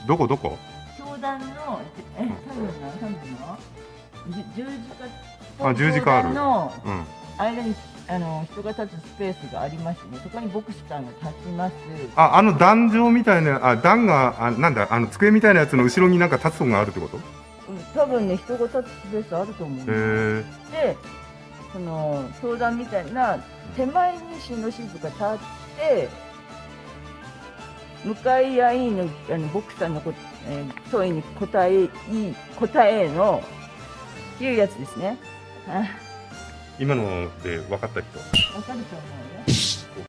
どこどこ？教団の多分の十字架あ、十字架ある。のうん。間に人が立つスペースがありましてね、そこに牧師さんが立ちます。あ、壇上みたいな、段が、なんだ、机みたいなやつの後ろになんか立つのがあるってこと？多分ね、人が立つスペースあると思う。で、その教団みたいな手前に新郎新婦が立って、向かい合いの牧師さんの問いに答えのいうやつですね。今ので分かった人？わかると思うよ。